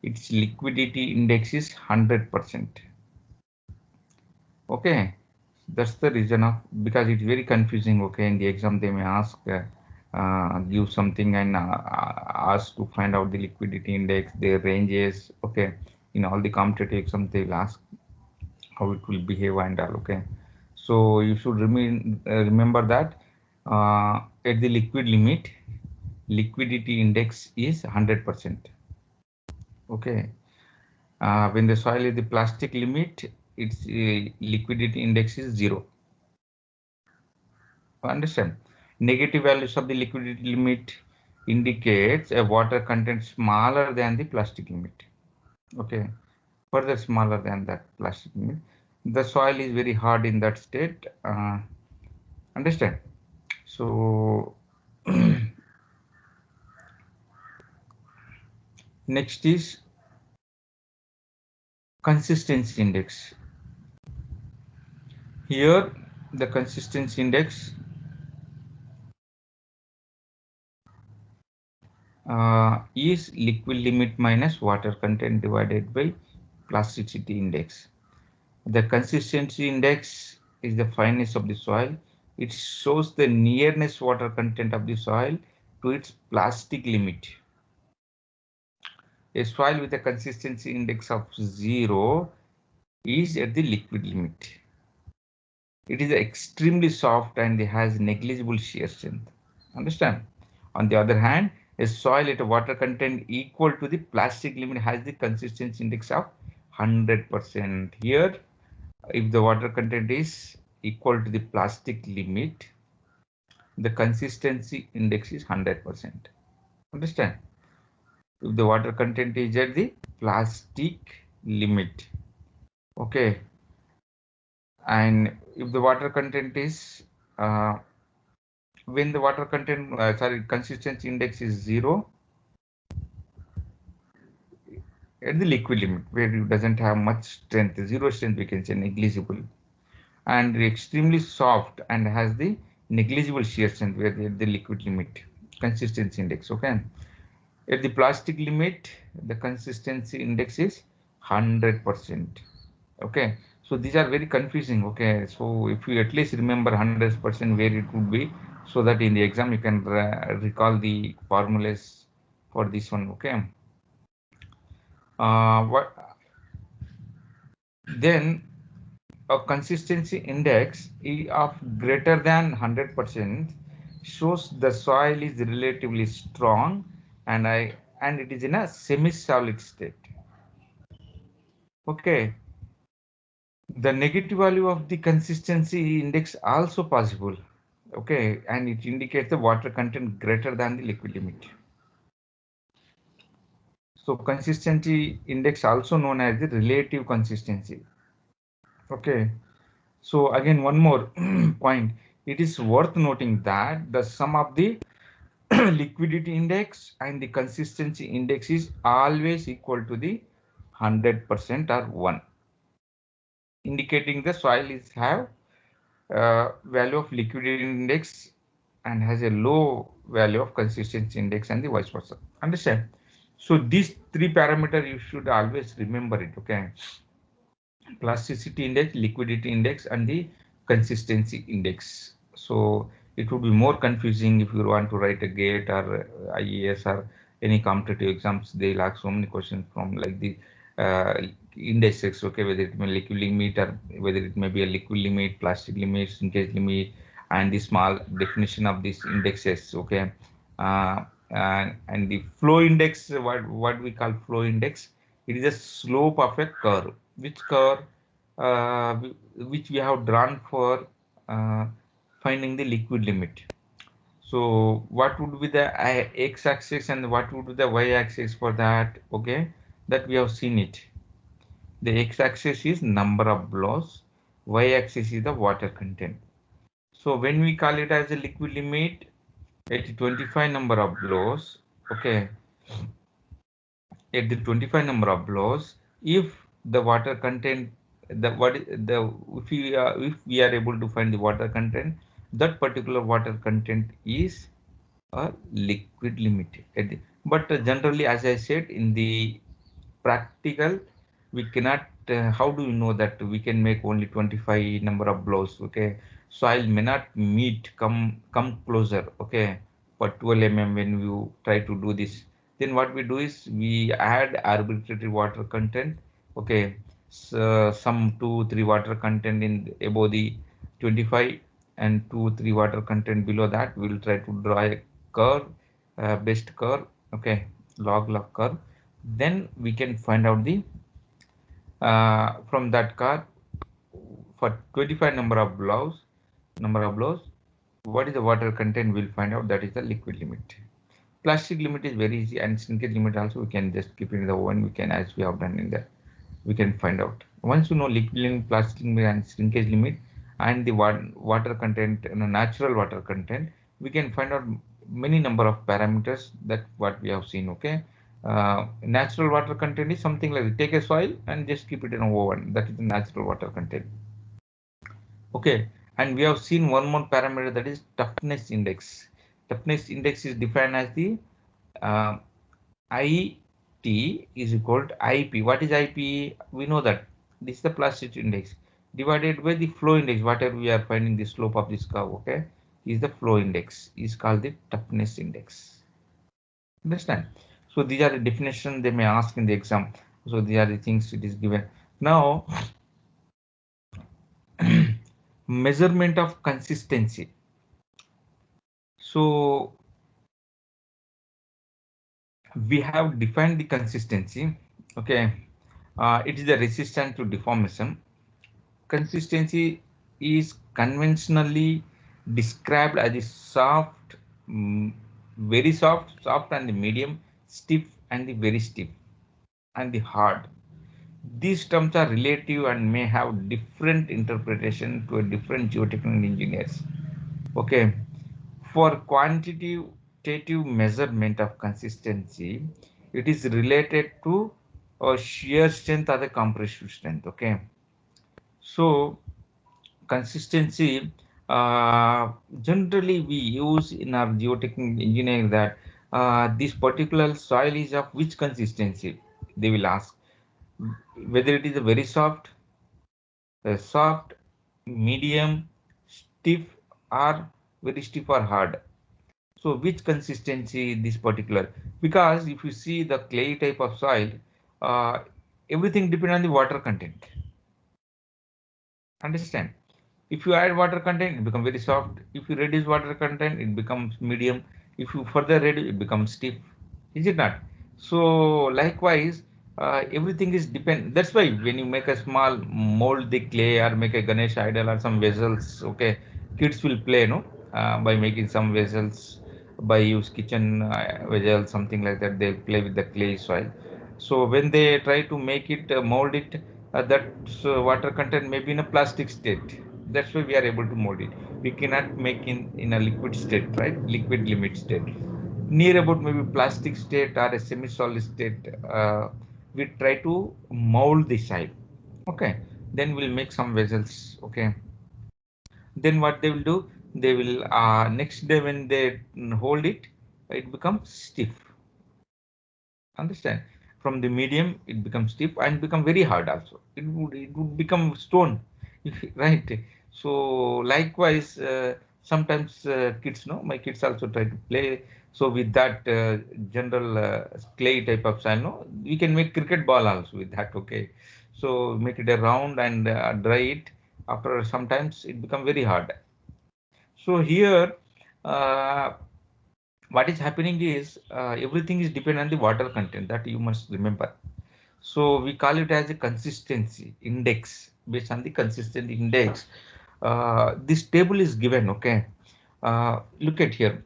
its liquidity index is 100%. Okay, that's the reason of, because it's very confusing. Okay, in the exam they may ask, give something and ask to find out the liquidity index, their ranges. Okay, in all the competitive exams they will ask how it will behave and all. Okay, so you should remember that at the liquid limit, liquidity index is 100%. Okay, when the soil is the plastic limit, its liquidity index is 0. Understand? Negative values of the liquidity limit indicates a water content smaller than the plastic limit. Okay, further smaller than that plastic limit. The soil is very hard in that state. Understand? So next is consistency index. Here the consistency index is liquid limit minus water content divided by plasticity index. The consistency index is the fineness of the soil. It shows the nearness water content of the soil to its plastic limit. A soil with a consistency index of 0 is at the liquid limit. It is extremely soft and has negligible shear strength. Understand? On the other hand, a soil at a water content equal to the plastic limit has the consistency index of 100%. Here, if the water content is equal to the plastic limit, the consistency index is 100%. Understand? If the water content is at the plastic limit, okay, and if the water content is when the water content consistency index is 0 at the liquid limit, where it doesn't have much strength, 0 strength, we can say negligible, and extremely soft and has the negligible shear strength, where the liquid limit consistency index. Okay, at the plastic limit the consistency index is 100%. Okay, so these are very confusing. Okay, so if you at least remember 100% where it would be, so that in the exam you can recall the formulas for this one. Okay, what then, a consistency index of greater than 100% shows the soil is relatively strong and it is in a semi-solid state. Okay, the negative value of the consistency index also possible. Okay, and it indicates the water content greater than the liquid limit. So consistency index also known as the relative consistency. Okay, so again one more point, it is worth noting that the sum of the liquidity index and the consistency index is always equal to the 100% or 1, indicating the soil is have value of liquidity index and has a low value of consistency index and the vice versa. Understand? So these three parameters you should always remember it. Okay, plasticity index, liquidity index, and the consistency index. So it would be more confusing if you want to write a GATE or IAS or any competitive exams. They'll ask so many questions from like the uh, indices. Okay, whether it may liquid limit or whether it may be a liquid limit, plastic limit, shrinkage limit, and the small definition of these indexes. Okay, and the flow index, what we call flow index, it is a slope of a curve. Which curve? uh, which we have drawn for uh, finding the liquid limit. So what would be the x-axis and what would be the y-axis for that? Okay, that we have seen it. The x-axis is number of blows, y-axis is the water content. So when we call it as a liquid limit at 25 number of blows, okay, at the 25 number of blows, if the water content, the what the if we are able to find the water content, that particular water content is a liquid limit. But generally, as I said, in the practical. We cannot, how do you know that we can make only 25 number of blows? Okay, soil may not meet, come closer. Okay, for 12 mm when you try to do this, then what we do is we add arbitrary water content. Okay, so some 2 3 water content in above the 25 and 2 3 water content below that. We will try to draw a curve, best curve. Okay, log curve. Then we can find out the from that curve for 25 number of blows, what is the water content? We'll find out. That is the liquid limit. Plastic limit is very easy, and shrinkage limit also we can just keep it in the oven. We can, as we have done in there, we can find out. Once you know liquid limit, plastic limit, and shrinkage limit, and the water content, natural water content, we can find out many number of parameters that what we have seen. Okay, natural water content is something like take a soil and just keep it in a oven. That is the natural water content. Okay, and we have seen one more parameter, that is toughness index. Toughness index is defined as the uh, IT is equal to IP. What is IP? We know that this is the plastic index divided by the flow index. Whatever we are finding the slope of this curve, okay, is the flow index, is called the toughness index. Understand? So these are the definitions they may ask in the exam. So these are the things it is given. Now, measurement of consistency. So we have defined the consistency. Okay, it is the resistance to deformation. Consistency is conventionally described as the soft, very soft and the medium, stiff and the very stiff, and the hard. These terms are relative and may have different interpretation to a different geotechnical engineers. Okay, for quantitative measurement of consistency, it is related to shear strength or the compressive strength. Okay, so consistency, generally we use in our geotechnical engineering that this particular soil is of which consistency. They will ask whether it is a very soft, medium, stiff, or very stiff or hard. So which consistency this particular? Because if you see the clay type of soil, uh, everything depends on the water content. Understand? If you add water content, it becomes very soft. If you reduce water content, it becomes medium. If you further reduce, it becomes stiff. Is it not? So likewise, everything is depend. That's why when you make a small mold the clay or make a Ganesh idol or some vessels, okay, kids will play, no, by making some vessels, by use kitchen vessels, something like that. They'll play with the clay soil. So when they try to make it, mold it, that water content may be in a plastic state. That's why we are able to mold it. We cannot make in a liquid state, right? Liquid limit state. Near about maybe plastic state or a semi-solid state, we try to mold the side. Okay. Then we'll make some vessels. Okay. Then what they will do? They will next day when they hold it, it becomes stiff. Understand? From the medium, it becomes stiff and become very hard also. It would become stone, right? So likewise, sometimes kids, no, my kids also try to play. So with that general clay type of soil, no, we can make cricket ball also with that. Okay, so make it a round and dry it. After sometimes it become very hard. So here, uh, what is happening is everything is dependent on the water content, that you must remember. So we call it as a consistency index. Based on the consistent index, this table is given. Okay, look at here.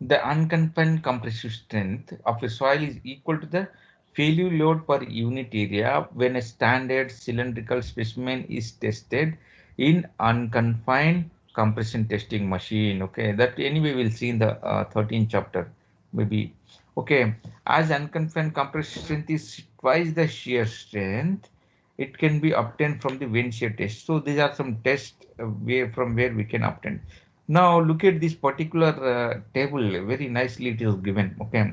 The unconfined compressive strength of a soil is equal to the failure load per unit area when a standard cylindrical specimen is tested in unconfined compression testing machine. Okay, that anyway we'll see in the 13th chapter maybe. Okay, as unconfined compression strength is twice the shear strength, it can be obtained from the wind shear test. So these are some tests from where we can obtain. Now look at this particular table, very nicely it is given. Okay,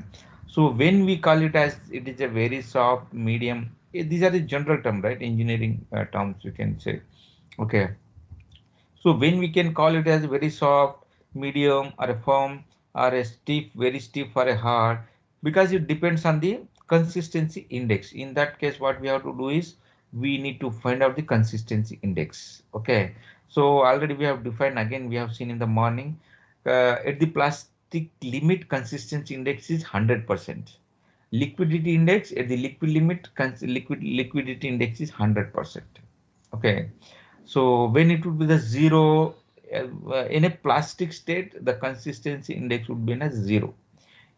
So when we call it as it is a very soft, medium, these are the general term, right? Engineering terms you can say. Okay. So when we can call it as very soft, medium, or a firm, or a stiff, very stiff, or a hard, because it depends on the consistency index. In that case, what we have to do is we need to find out the consistency index. Okay. So already we have defined, again we have seen in the morning, at the plastic limit consistency index is 100%. Liquidity index at the liquid limit, liquidity index is 100%. Okay. So when it would be the zero, in a plastic state, the consistency index would be in a zero.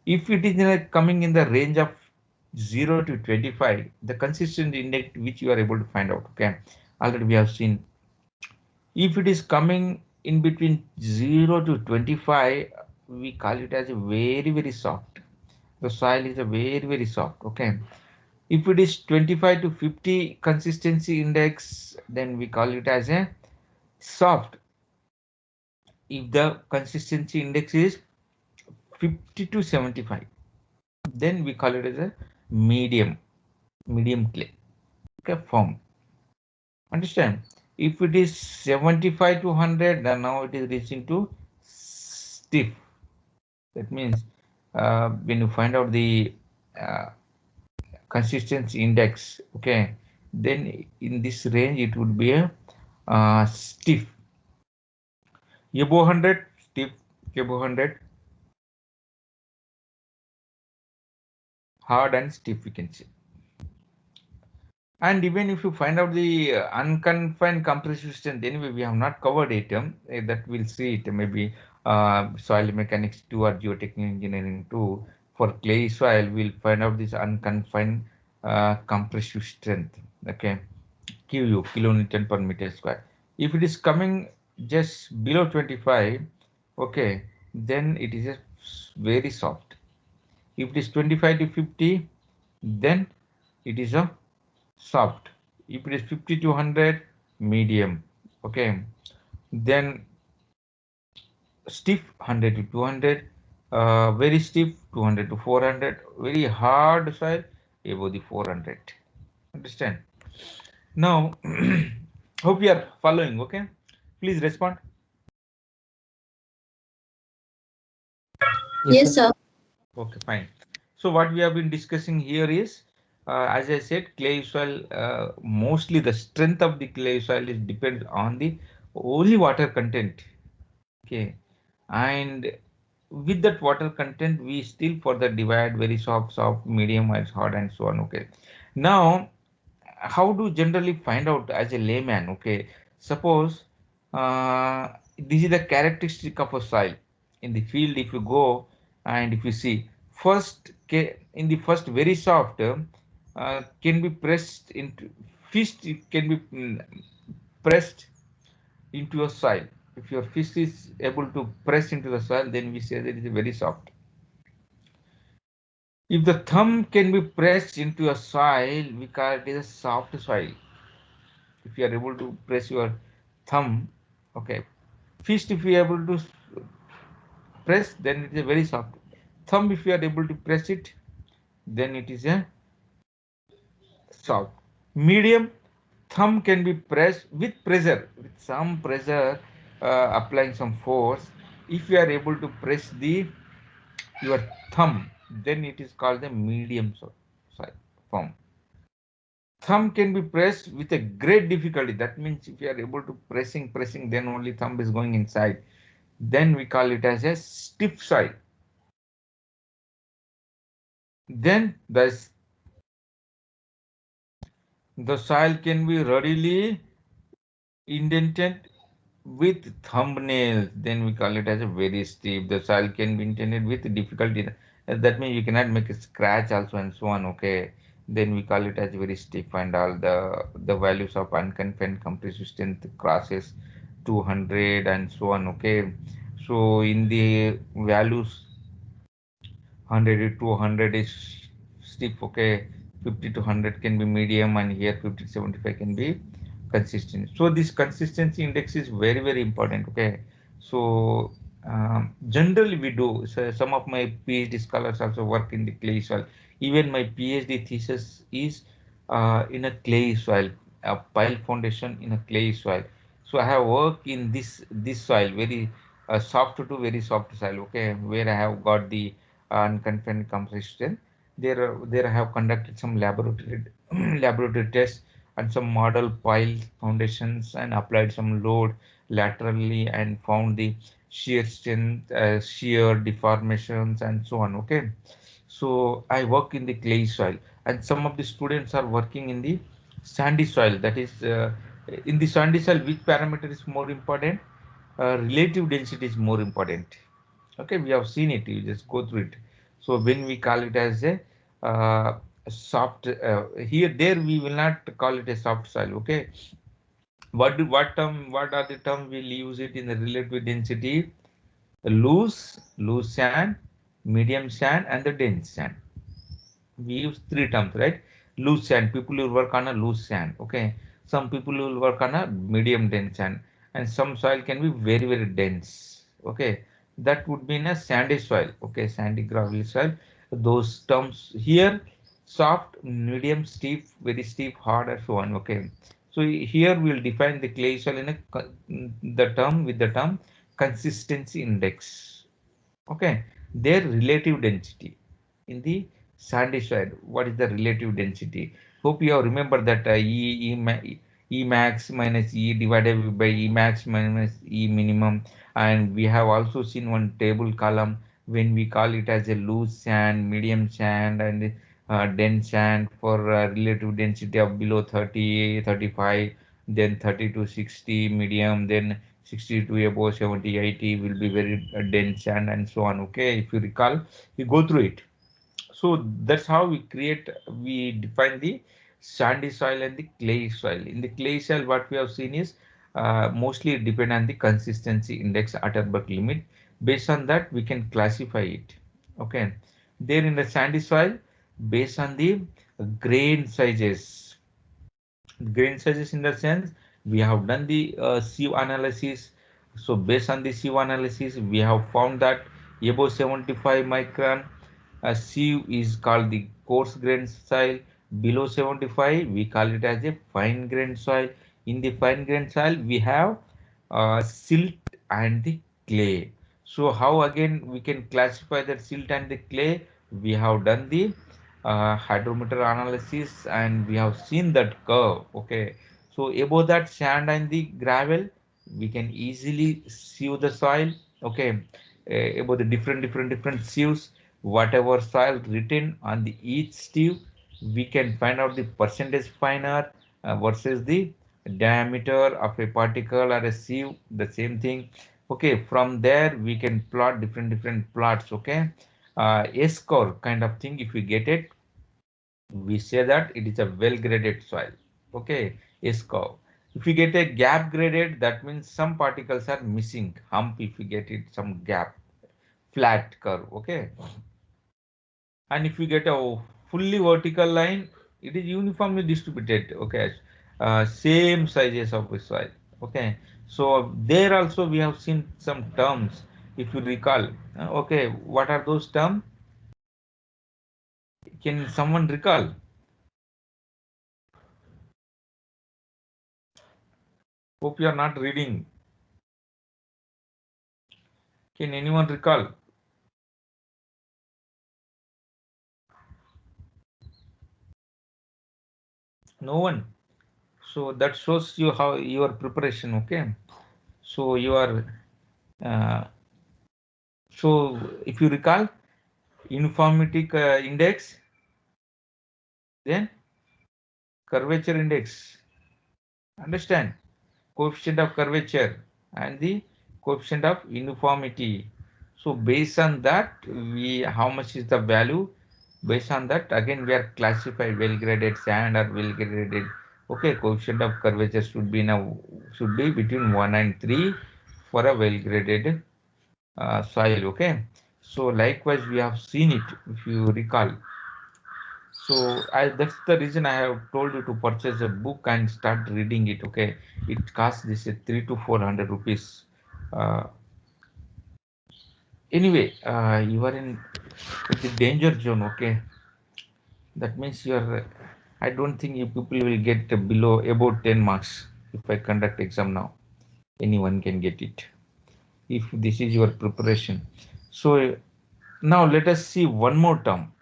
If it is in a, coming in the range of 0 to 25, the consistency index which you are able to find out. Okay, already we have seen. If it is coming in between 0 to 25, we call it as a very soft. The soil is a very soft. Okay. If it is 25 to 50 consistency index, then we call it as a soft. If the consistency index is 50 to 75, then we call it as a medium clay. Okay, firm. Understand? If it is 75 to 100, then now it is reaching to stiff. That means when you find out the uh, consistency index, okay, then in this range it would be a stiff. Above 100, stiff. Above 100, hard and stiff, we can say. And even if you find out the unconfined compressive strength, anyway, we have not covered it. That we'll see it maybe soil mechanics 2 or geotechnical engineering 2. For clay soil, we'll find out this unconfined compressive strength. Okay, QU, kilonewton per meter square. If it is coming just below 25, okay, then it is a very soft. If it is 25 to 50, then it is a soft. If it is 50 to 100, medium. Okay, then stiff 100 to 200, very stiff 200 to 400, very hard soil above the 400. Understand? Now hope you are following. Okay, please respond. Yes, sir. Okay, fine. So what we have been discussing here is, as I said, clay soil, mostly the strength of the clay soil is depends on the only water content. Okay, and with that water content, we still further divide very soft, medium, and hard, and so on. Okay, now how do generally find out as a layman? Okay, suppose this is the characteristic of a soil in the field. If you go and if you see first, in the first very soft, can be pressed into fist, it can be pressed into a soil. If your fist is able to press into the soil, then we say that it is very soft. If the thumb can be pressed into a soil, we call it as a soft soil. If you are able to press your thumb, okay, fist if you are able to press, then it is a very soft. Thumb if you are able to press it, then it is a soft. Medium, thumb can be pressed with pressure, with some pressure, applying some force. If you are able to press the your thumb, then it is called the medium form. Thumb can be pressed with a great difficulty. That means if you are able to pressing, then only thumb is going inside. Then we call it as a stiff soil. Then the soil can be readily indented with thumbnails. Then we call it as a very stiff. The soil can be indented with difficulty. That means you cannot make a scratch also and so on. Okay. Then we call it as very stiff, and all the values of unconfined compressive strength crosses 200 and so on. Okay. So in the values 100 to 100 is stiff. Okay, 50 to 100 can be medium, and here 50 to 75 can be consistent. So this consistency index is very important. Okay, so Generally we do. So some of my PhD scholars also work in the clay soil. Even my PhD thesis is in a clay soil, a pile foundation in a clay soil. So I have worked in this soil, very soft to very soft soil. Okay, where I have got the unconfined composition. There I have conducted some laboratory laboratory tests and some model pile foundations and applied some load laterally and found the shear strength, shear deformations, and so on. Okay, so I work in the clay soil, and some of the students are working in the sandy soil. That is, in the sandy soil, which parameter is more important? Relative density is more important. Okay, we have seen it. You just go through it. So when we call it as a soft, here there we will not call it a soft soil. Okay, what are the terms we'll use it in the relative density? Loose sand, medium sand, and the dense sand. We use three terms, right? Loose sand, people will work on a loose sand. Okay, some people will work on a medium dense sand, and some soil can be very dense. Okay, that would be in a sandy soil. Okay, sandy gravelly soil. Those terms here: soft, medium, steep, hard, and so on. Okay, so here we will define the clay soil in a the term with the term consistency index. Okay, their relative density in the sandy soil. What is the relative density? Hope you have remember that E max minus E divided by E max minus E minimum, and we have also seen one table column when we call it as a loose sand, medium sand, and dense sand for relative density of below 30, 35, then 30 to 60 medium, then 60 to above 70, 80 will be very dense and so on. Okay, if you recall, you go through it. So that's how we define the sandy soil and the clay soil. In the clay soil, what we have seen is mostly depend on the consistency index Atterberg limit. Based on that, we can classify it. Okay, there in the sandy soil, based on the grain sizes, in the sense we have done the sieve analysis. So based on the sieve analysis, we have found that above 75 micron sieve is called the coarse grain soil. Below 75, we call it as a fine grain soil. In the fine grain soil, we have silt and the clay. So how again we can classify that silt and the clay? We have done the hydrometer analysis and we have seen that curve. Okay, so above that sand and the gravel, we can easily sieve the soil. Okay, about the different sieves, whatever soil written on the each sieve, we can find out the percentage finer versus the diameter of a particle or a sieve, the same thing. Okay, from there we can plot different plots. Okay, S curve kind of thing. If we get it, we say that it is a well graded soil. Okay, S curve. If you get a gap graded, that means some particles are missing. Hump, if you get it, some gap. Flat curve. Okay, and if you get a fully vertical line, it is uniformly distributed. Okay, same sizes of the soil. Okay, so there also we have seen some terms. If you recall, okay, what are those terms? Can someone recall? Hope you are not reading. Can anyone recall? No one. So that shows you how your preparation. Okay, so you are uh, so if you recall uniformity index, then curvature index, understand, coefficient of curvature and the coefficient of uniformity. So based on that, we how much is the value? Based on that, again we are classified well graded sand or well graded. Okay, coefficient of curvature should be between 1 and 3 for a well graded soil. Okay, so likewise we have seen it, if you recall. So that's the reason I have told you to purchase a book and start reading it. Okay, it costs this 3 to 400 rupees. Uh, Anyway, you are in the danger zone. Okay, that means you are. I don't think you people will get below about 10 marks if I conduct exam now. Anyone can get it if this is your preparation. So now let us see one more term,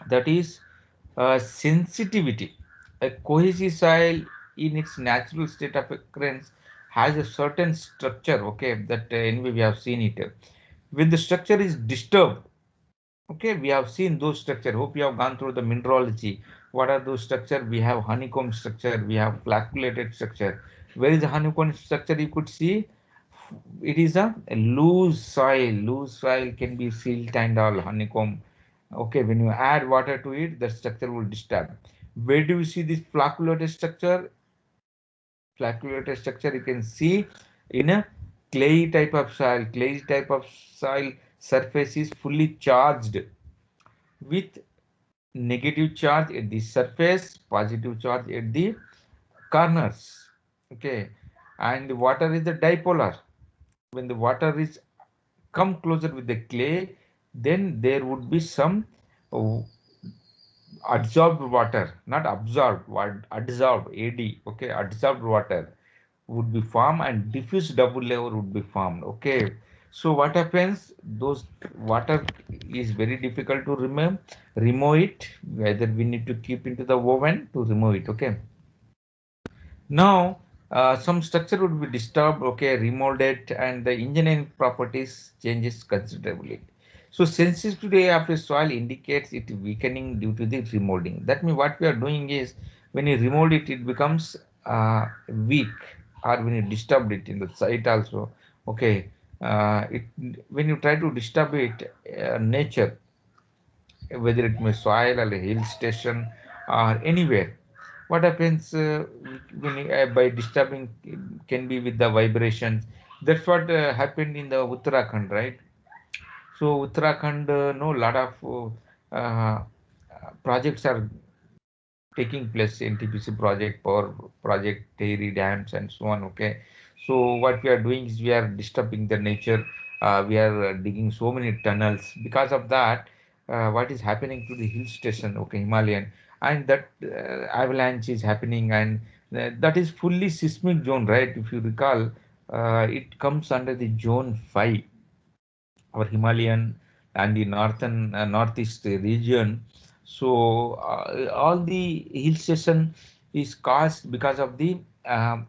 that is sensitivity. A cohesive soil in its natural state of occurrence has a certain structure, okay, that anyway we have seen it. When the structure is disturbed, okay, we have seen those structure. Hope you have gone through the mineralogy. What are those structure? We have honeycomb structure, we have flacculated structure. Where is the honeycomb structure? You could see it is a loose soil. Loose soil can be silt and all honeycomb. Okay, when you add water to it, the structure will disturb. Where do you see this flacculated structure? Flacculated structure you can see in a clay type of soil. Clay type of soil surface is fully charged with negative charge at the surface, positive charge at the corners. Okay, and the water is the dipolar. When the water is come closer with the clay, then there would be some uh, adsorbed water, not absorbed, what adsorbed, AD, okay, adsorbed water would be formed and diffuse double layer would be formed. Okay, so what happens? Those water is very difficult to remove it. Whether we need to keep into the oven to remove it. Okay, now, some structure would be disturbed, okay, remolded, and the engineering properties changes considerably. So, sensitivity of a soil indicates it weakening due to the remolding. That means what we are doing is when you remold it, it becomes weak, or when you disturb it in the site also. Okay, it when you try to disturb it, nature, whether it may soil or a hill station or anywhere. What happens when by disturbing can be with the vibrations. That's what happened in the Uttarakhand, right? So Uttarakhand, no, lot of projects are taking place, NTPC project, power project, dairy dams, and so on. Okay, so what we are doing is we are disturbing the nature. We are digging so many tunnels. Because of that, what is happening to the hill station? Okay, Himalayan, and that avalanche is happening, and that is fully seismic zone, right? If you recall, it comes under the zone 5, our Himalayan and the northern northeast region. So all the hill station is caused because of the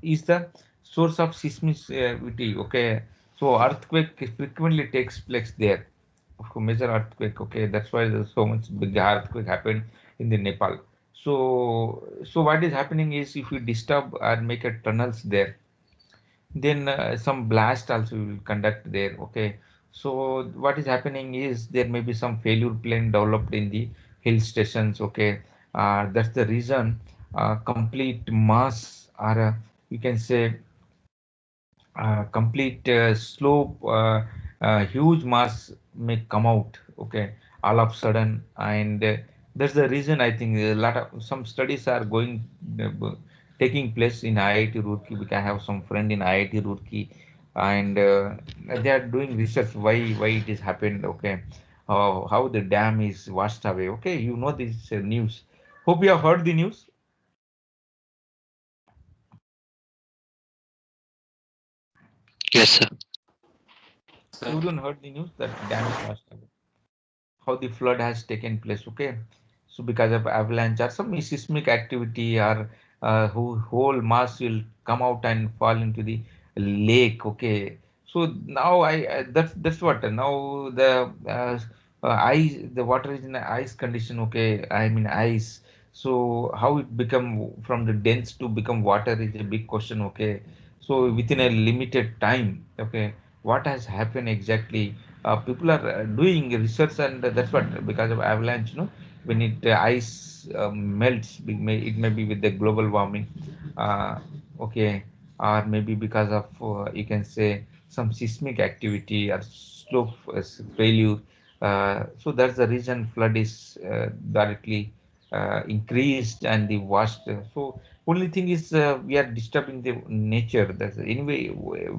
is the source of seismicity. Okay, so earthquake frequently takes place there. Of course, major earthquake. Okay, that's why there's so much big earthquake happened in the Nepal. So what is happening is if you disturb or make a tunnels there, then some blast also will conduct there. Okay, so what is happening is there may be some failure plane developed in the hill stations. Okay, that's the reason complete mass, or you can say complete slope, huge mass may come out. Okay, all of a sudden, and that's the reason I think a lot of some studies are going taking place in IIT Roorkee, because I have some friend in IIT Roorkee, and they are doing research why it is happened. Okay, how the dam is washed away. Okay, you know this news. Hope you have heard the news. Yes, sir. Everyone heard the news that dam is washed away. How the flood has taken place. Okay, so because of avalanche or some seismic activity, or whole mass will come out and fall into the lake. Okay, so now that's what now the ice, the water is in ice condition. Okay, I mean ice. So how it become from the dense to become water is a big question. Okay, so within a limited time. Okay, what has happened exactly? People are doing research, and that's what, because of avalanche, when it ice melts, it may be with the global warming. Okay, or maybe because of you can say some seismic activity or slope failure. So that's the reason flood is directly increased and the vast. So only thing is we are disturbing the nature. That's anyway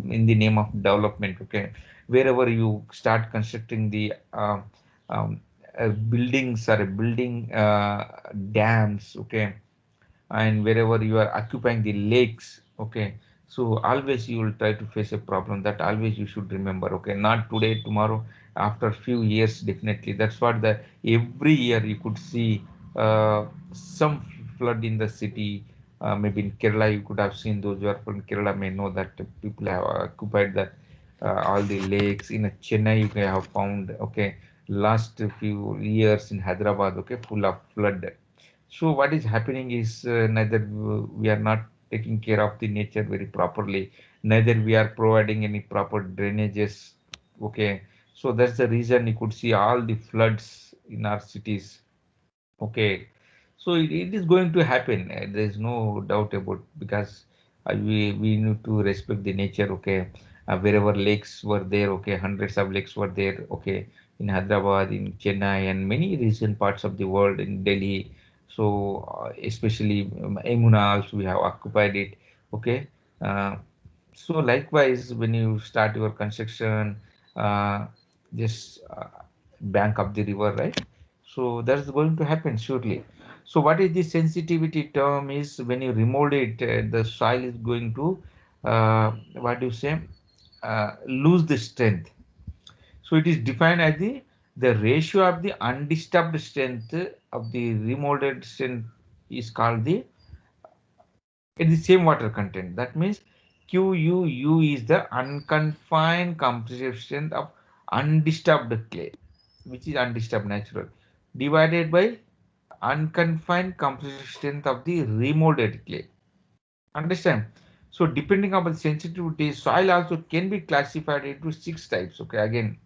in the name of development. Okay, wherever you start constructing the um, buildings or building dams. Okay, and wherever you are occupying the lakes. Okay, so always you will try to face a problem. That always you should remember. Okay, not today, tomorrow, after few years, definitely. That's what the every year you could see some flood in the city. Maybe in Kerala you could have seen. Those who are from Kerala may know that people have occupied that all the lakes. In Chennai you may have found. Okay, last few years in Hyderabad. Okay, full of flood. So what is happening is neither we are not taking care of the nature very properly, neither we are providing any proper drainages. Okay, so that's the reason you could see all the floods in our cities. Okay, so it is going to happen. There is no doubt about, because we need to respect the nature. Okay, wherever lakes were there. Okay, hundreds of lakes were there. Okay, in Hyderabad, in Chennai, and many recent parts of the world in Delhi. So especially Yamuna also we have occupied it. Okay, uh, so likewise when you start your construction, uh, just bank of the river, right? So that's going to happen surely. So what is the sensitivity term is when you remold it, the soil is going to, what do you say, lose the strength. So it is defined as the ratio of the undisturbed strength of the remolded strength is called the, at the same water content. That means QUU is the unconfined compressive strength of undisturbed clay, which is undisturbed natural, divided by unconfined compressive strength of the remolded clay. Understand? So depending upon the sensitivity, soil also can be classified into six types. Okay, again,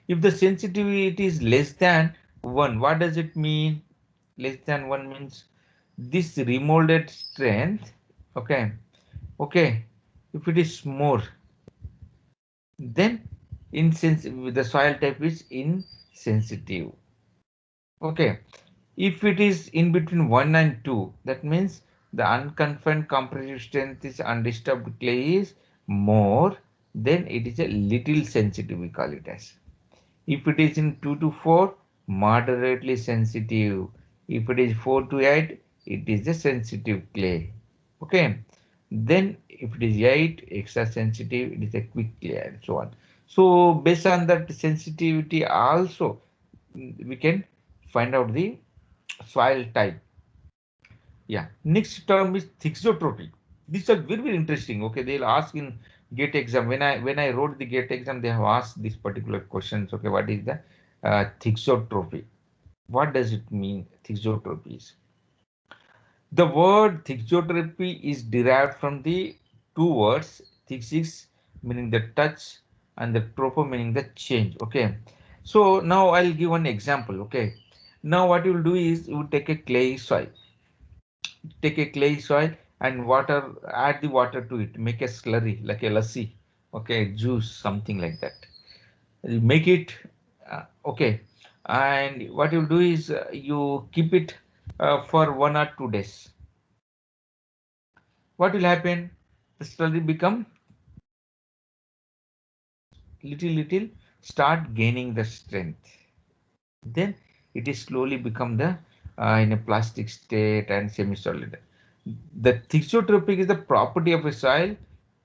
if the sensitivity is less than 1, what does it mean? Less than 1 means this remolded strength. Okay, okay, if it is more, then insensitive, the soil type is insensitive. Okay, if it is in between 1 and 2, that means the unconfined compressive strength is undisturbed clay is more, then it is a little sensitive, we call it as. If it is in 2 to 4, moderately sensitive. If it is 4 to 8, it is a sensitive clay. Okay. Then if it is 8, extra sensitive, it is a quick clay and so on. So based on that sensitivity also, we can find out the soil type. Yeah. Next term is thixotropy. These are very, very interesting. Okay, they'll ask in GATE exam. When I wrote the GATE exam, they have asked this particular questions. Okay, what is the thixotropy? What does it mean? Thixotropy. The word thixotropy is derived from the two words thixis meaning the touch and the tropo meaning the change. Okay, so now I'll give one example. Okay, now what you will do is you will take a clay soil and water, add the water to it, make a slurry like a lassi. Okay, juice, something like that. You make it. Okay, and what you do is you keep it for 1 or 2 days. What will happen? The slurry become little start gaining the strength. Then it is slowly become the in a plastic state and semi-solid. The thixotropic is the property of a soil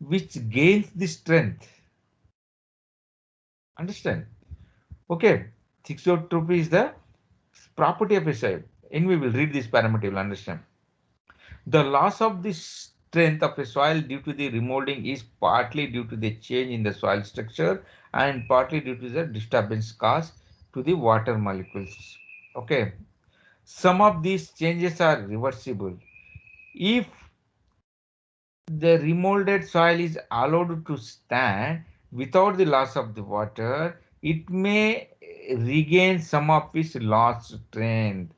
which gains the strength. Understand? Okay, thixotropy is the property of a soil. Anyway, we'll read this parameter, you'll understand. The loss of the strength of a soil due to the remolding is partly due to the change in the soil structure and partly due to the disturbance caused to the water molecules. Okay, some of these changes are reversible. If the remolded soil is allowed to stand without the loss of the water, it may regain some of its lost strength.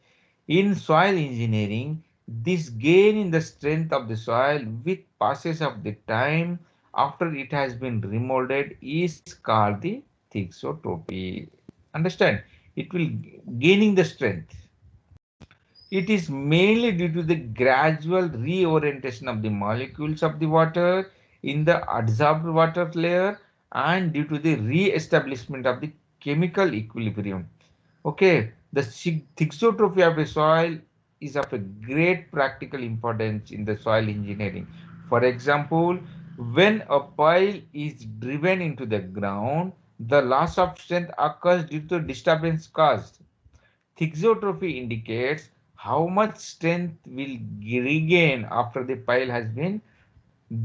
In soil engineering, this gain in the strength of the soil with passage of the time after it has been remolded is called the thixotropy. Understand? It will gaining the strength. It is mainly due to the gradual reorientation of the molecules of the water in the adsorbed water layer and due to the re-establishment of the chemical equilibrium. Okay, the thixotrophy of a soil is of a great practical importance in the soil engineering. For example, when a pile is driven into the ground, the loss of strength occurs due to disturbance caused. Thixotrophy indicates how much strength will regain after the pile has been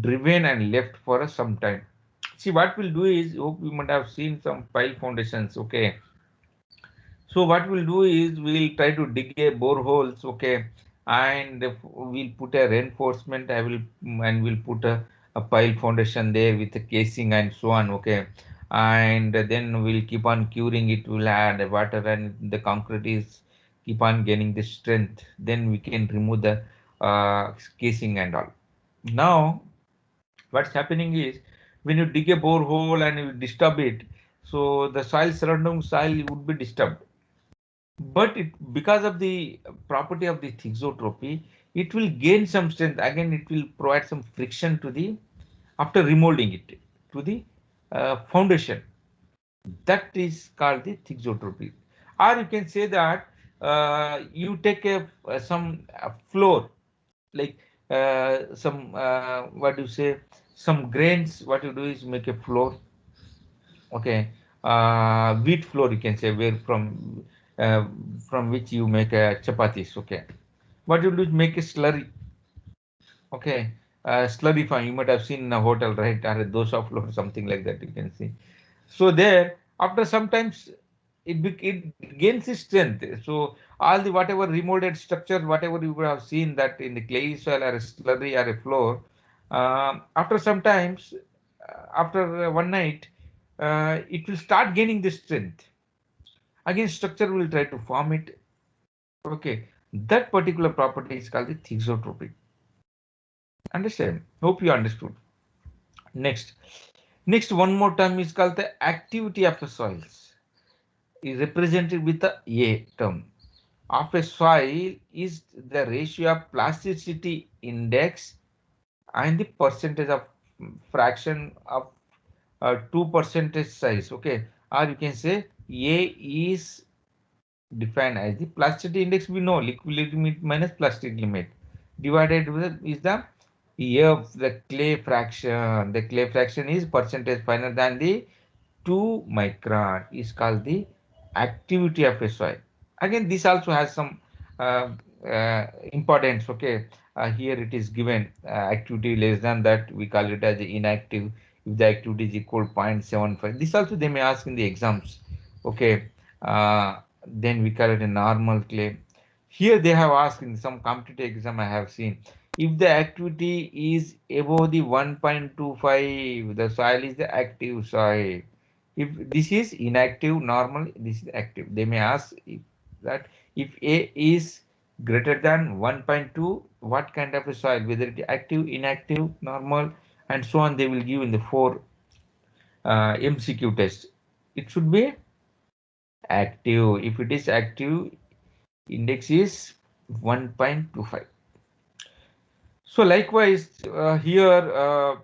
driven and left for some time. See, what we'll do is, hope you might have seen some pile foundations. Okay, so what we'll do is we'll try to dig a boreholes, okay, and we'll put a reinforcement. I will and we'll put a pile foundation there with a casing and so on, okay, and then we'll keep on curing it. We'll add water and the concrete is keep on gaining the strength. Then we can remove the casing and all. Now what's happening is when you dig a borehole and you disturb it, so the soil surrounding soil would be disturbed, but because of the property of the thixotropy, it will gain some strength. Again, it will provide some friction to the after remolding it to the foundation. That is called the thixotropy. Or you can say that you take a some floor like some what do you say, some grains. What you do is make a floor, okay, wheat flour you can say, where uh, from which you make chapatis, okay. What you do is make a slurry, okay, slurry farm. You might have seen in a hotel, right, or a dosa flour, something like that. You can see. So there, after sometimes it gains its strength. So all the whatever remolded structure, whatever you would have seen that in the clay soil or a slurry or a floor, after sometimes after one night, it will start gaining the strength. Again, structure will try to form it. Okay, that particular property is called the thixotropy. Understand? Hope you understood. Next, one more term is called the activity of the soils. Is represented with the A term. Of a soil is the ratio of plasticity index and the percentage of fraction of 2 percentage size. Okay, or you can say A is defined as the plasticity index. We know liquid limit minus plastic limit divided with is the A of the clay fraction. The clay fraction is percentage finer than the 2 micron is called the activity of a soil. Again, this also has some uh, importance. Okay, here it is given activity less than that, we call it as inactive. If the activity is equal to 0.75, this also they may ask in the exams. Okay, then we call it a normal clay. Here they have asked in some competitive exam I have seen, if the activity is above the 1.25, the soil is the active soil. If this is inactive, normal, this is active. They may ask if that if A is greater than 1.2, what kind of a soil, whether it is active, inactive, normal, and so on. They will give in the four MCQ test. It should be active. If it is active, index is 1.25. So likewise, here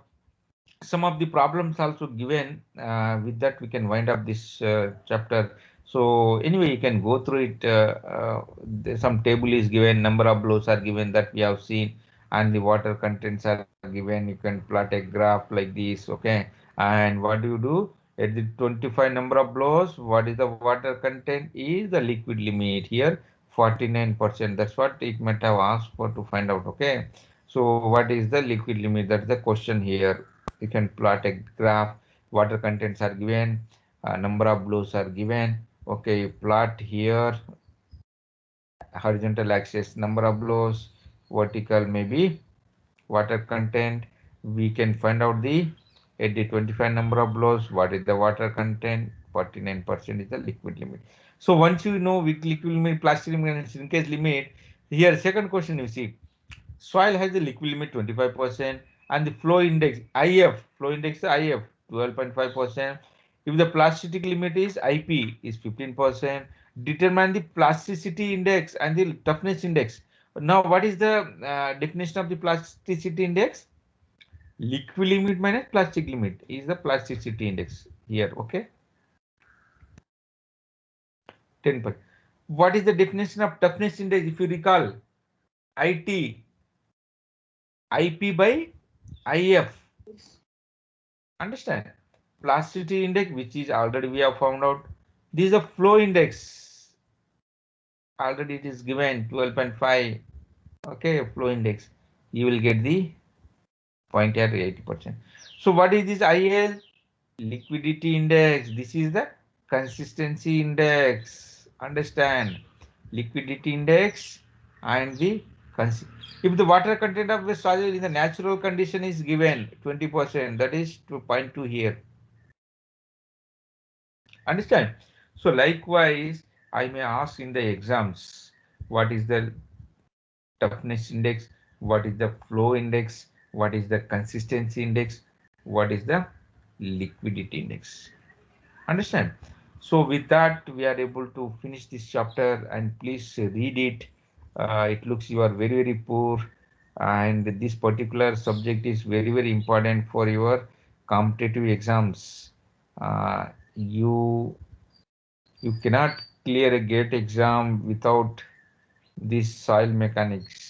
some of the problems also given. With that, we can wind up this chapter. So anyway, you can go through it. Some table is given, number of blows are given that we have seen, and the water contents are given. You can plot a graph like this, okay. And what do? At the 25 number of blows, what is the water content? Is the liquid limit here 49%. That's what it might have asked for to find out, okay. So what is the liquid limit? That's the question here. You can plot a graph. Water contents are given, number of blows are given. Okay, you plot here horizontal axis number of blows, vertical maybe water content. We can find out the at the 25 number of blows, what is the water content? 49% is the liquid limit. So once you know with liquid limit, plastic limit, and shrinkage limit, here second question you see, soil has a liquid limit 25% and the flow index IF 12.5%. If the plastic limit is IP is 15%, determine the plasticity index and the toughness index. Now, what is the definition of the plasticity index? Liquid limit minus plastic limit is the plasticity index here. Okay, 10%. What is the definition of toughness index? If you recall, IT IP by IF. Understand? Plasticity index, which is already we have found out. This is a flow index. Already it is given 12.5. Okay, flow index. You will get the point at 80%. So what is this IL? Liquidity index. This is the consistency index. Understand? Liquidity index and the if the water content of the soil in the natural condition is given 20%, that is 2.2 here. Understand? So likewise, I may ask in the exams, what is the toughness index, what is the flow index, what is the consistency index, what is the liquidity index. Understand? So with that, we are able to finish this chapter, and please read it. It looks you are very poor, and this particular subject is very important for your competitive exams. You cannot clear a gate exam without this soil mechanics.